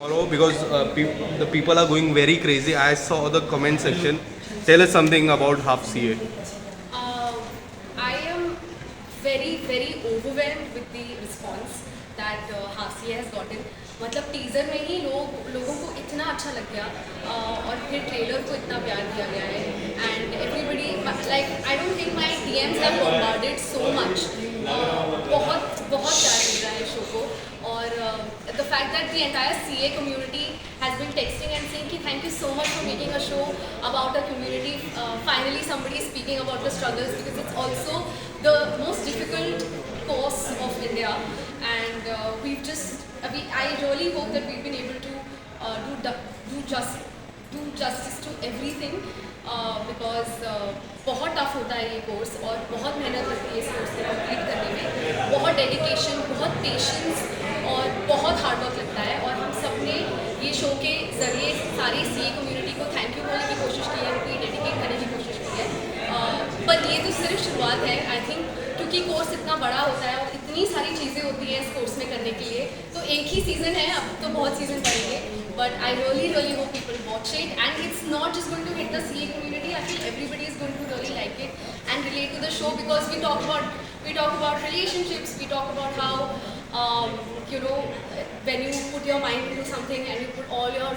Tomorrow because the people are going very crazy. I saw the comment section. Tell us something about Half CA. I am very overwhelmed with the response that Half CA has gotten. मतलब teaser में ही लोगों को इतना अच्छा लग गया और फिर ट्रेलर को इतना प्यार दिया गया है and everybody like I don't think my DMs have bombarded so much बहुत बहुत प्यार मिल रहा है शो को और the fact that the entire CA community has been texting and saying कि thank you so much for making a show about a community. Finally somebody is speaking about the struggles because it's also the most difficult course of India and I really hope that we've been able to do justice to everything because बहुत tough होता है ये course और बहुत मेहनत लगती है इस कोर्स को कंप्लीट करने में बहुत डेडिकेशन बहुत पेशेंस और बहुत हार्ड वर्क लगता है और हम सब ने ये शो के ज़रिए सारी CA कम्युनिटी को थैंक यू बोलने की कोशिश की है उनको डेडिकेट करने की कोशिश की है पर ये तो सिर्फ शुरुआत है आई थिंक क्योंकि कोर्स इतना बड़ा होता है और इतनी सारी चीज़ें होती हैं इस कोर्स में करने के लिए तो एक ही सीज़न है अब तो बहुत सीज़न बढ़ेंगे but I really hope people watch it and it's not just going to hit the CA community. I feel everybody is going to really like it and relate to the show because we talk about relationships, we talk about how when you put your mind into something and you put all your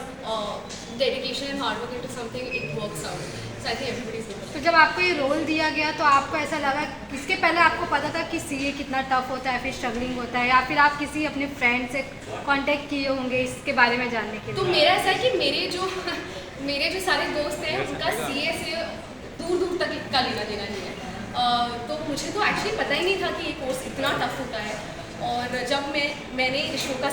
dedication and hard work into something, it works out. So I think everybody is going to. तो जब आपको ये role दिया गया तो आपको ऐसा लगा इसके पहले आपको पता था कि CA कितना टफ होता है फिर स्ट्रगलिंग होता है या फिर आप किसी अपने फ्रेंड से कांटेक्ट किए होंगे इसके बारे में जानने के लिए? तो मेरा ऐसा है कि मेरे जो सारे दोस्त हैं उनका CA से दूर तक का लेना देना नहीं है तो मुझे तो एक्चुअली पता ही नहीं था कि ये कोर्स इतना टफ होता है और जब मैंने इस शो का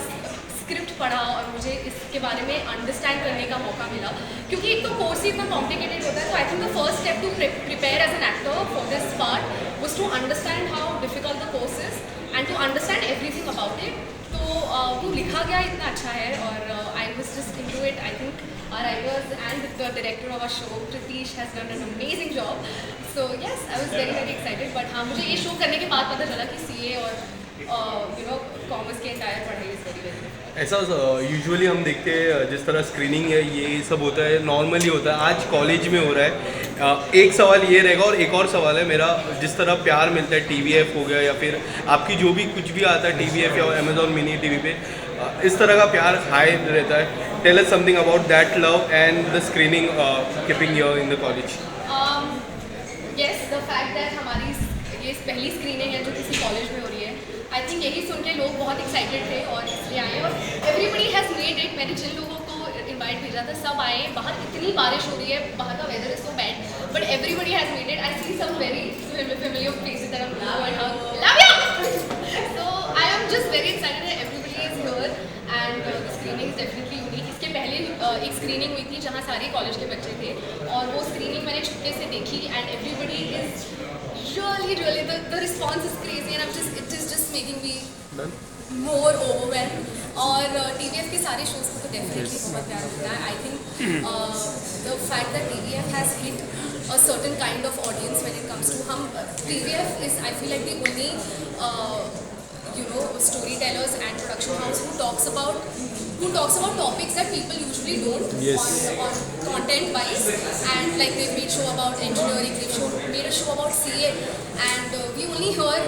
स्क्रिप्ट पढ़ा और मुझे इसके बारे में अंडरस्टैंड करने का मौका मिला क्योंकि एक तो कोर्स ही इतना कॉम्प्लिकेटेड होता है तो I think the first step to prepare as an actor for this part was to understand how difficult the course is and to understand everything about it तो वो लिखा गया इतना अच्छा है और I was just into it I think our writers and the director of our show Pritish has done an amazing job so yes I was very excited but हाँ मुझे ये शो करने के बाद पता चला कि CA और कॉमर्स के एंटायर पढ़ाई इज वेरी ऐसा यूजुअली हम देखते हैं जिस तरह स्क्रीनिंग है ये सब होता है नॉर्मली होता है आज कॉलेज में हो रहा है एक सवाल ये रहेगा और एक और सवाल है मेरा जिस तरह प्यार मिलता है TVF हो गया या फिर आपकी जो भी कुछ भी आता है TVF या Amazon मिनी TV पे इस तरह का प्यार हाई रहता है tell us something about that love and the screening keeping here in the college yes the fact that हमारी ये पहली स्क्रीनिंग है जो किसी कॉलेज में हो रही है आई थिंक यही सुन के लोग बहुत एक्साइटेड थे और इसलिए आए और एवरीबडी हैज़ मेड इट मैंने जिन लोगों को इनवाइट भेजा था सब आए बाहर इतनी बारिश हो रही है बाहर का weather is so bad but everybody has made it I see some very familiar faces that I'm now and how love you so I am just very excited that everybody is here and the screening is definitely unique इसके पहले एक screening हुई थी जहाँ सारे college के बच्चे थे और वो स्क्रीनिंग मैंने छुट्टे से देखी and everybody is really the response is crazy and it is just making me more overwhelmed और TVF के सारे shows को तो definitely बहुत प्यार मिलता है I think the fact that TVF has hit a certain kind of audience when it comes to हम TVF is I feel like the only storytellers and production house who talks about topics that people usually don't on content wise and like they've made show about engineering they've made a show about CA and we only hear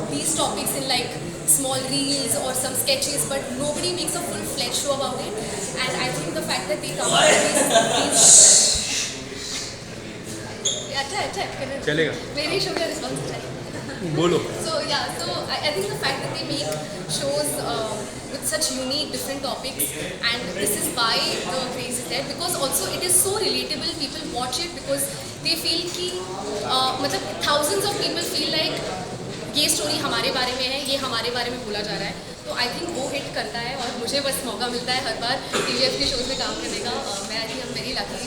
these topics in like small reels or some sketches but nobody makes a full-fledged show about it and I think the fact that they come up with these अच्छा चलेगा मेरे show का response अच्छा है बोलो so I think the fact that they make shows with such unique different topics and this is why the craze is there because also it is so relatable people watch it because they feel कि मतलब thousands of people feel like ये story हमारे बारे में है ये हमारे बारे में बोला जा रहा है तो आई थिंक वो हिट करता है और मुझे बस मौका मिलता है हर बार TVF के शोज में काम करने का मैं I think I am very lucky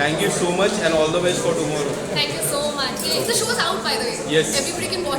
Thank you so much and all the best for tomorrow. Thank you so much. The show is out by the way. Yes. Everybody can watch.